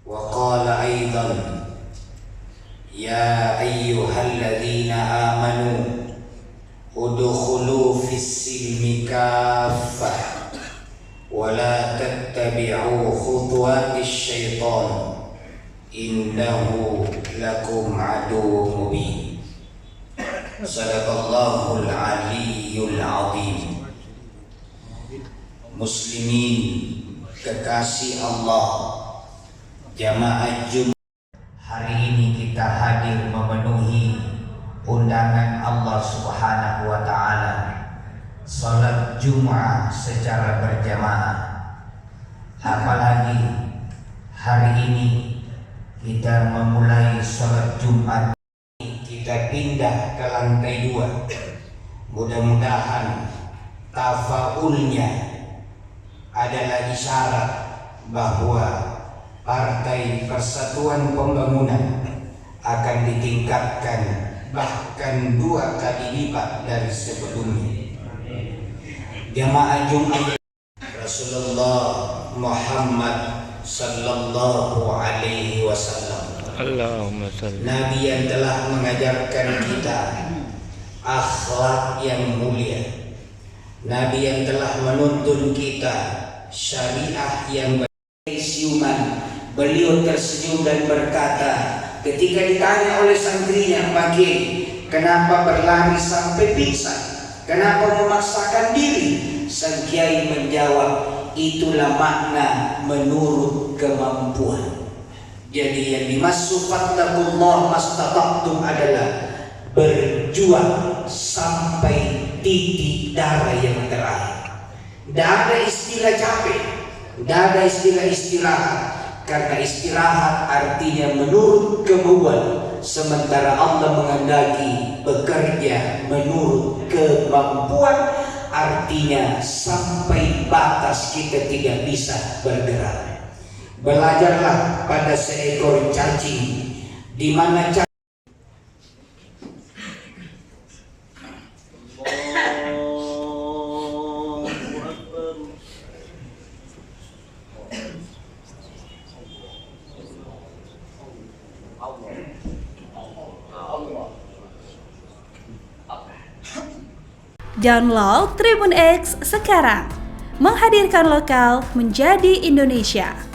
وقال أيضا يا أيها الذين آمنوا ادخلوا في السلم كافة ولا تتبعوا خطوات الشيطان إنه لكم عدو مبين. Sadaqallahul Aliyyul Azim. Muslimin kekasih Allah, jamaah Jumat, hari ini kita hadir memenuhi undangan Allah Subhanahu wa taala salat Jumat secara berjamaah. Apalagi hari ini kita memulai salat Jumat, kita pindah ke lantai 2. Mudah-mudahan tafaulnya adalah isyarat bahwa Partai Persatuan Pembangunan akan ditingkatkan bahkan 2 kali lipat dari sebelumnya. Jamaah Jumat, Rasulullah Muhammad sallallahu alaihi wasallam, Allahumma salli. Nabi yang telah mengajarkan kita akhlak yang mulia, Nabi yang telah menuntun kita syariah yang berisiuman. Beliau tersenyum dan berkata ketika ditanya oleh santrinya, "Pagi, kenapa berlari sampai pingsan? Kenapa memaksakan diri?" Sang kiai menjawab, "Itulah makna menurut kemampuan." Jadi yang dimaksud fattakullah mastata'tum adalah berjuang sampai titik darah yang terakhir. Tidak ada istilah capek, tidak ada istilah istirahat, karena istirahat artinya menurut kemauan, sementara Allah menghendaki bekerja menurut kemampuan, artinya sampai batas kita tidak bisa bergerak. Belajarlah pada seekor cacing, di mana Download Tribun X sekarang, menghadirkan lokal menjadi Indonesia.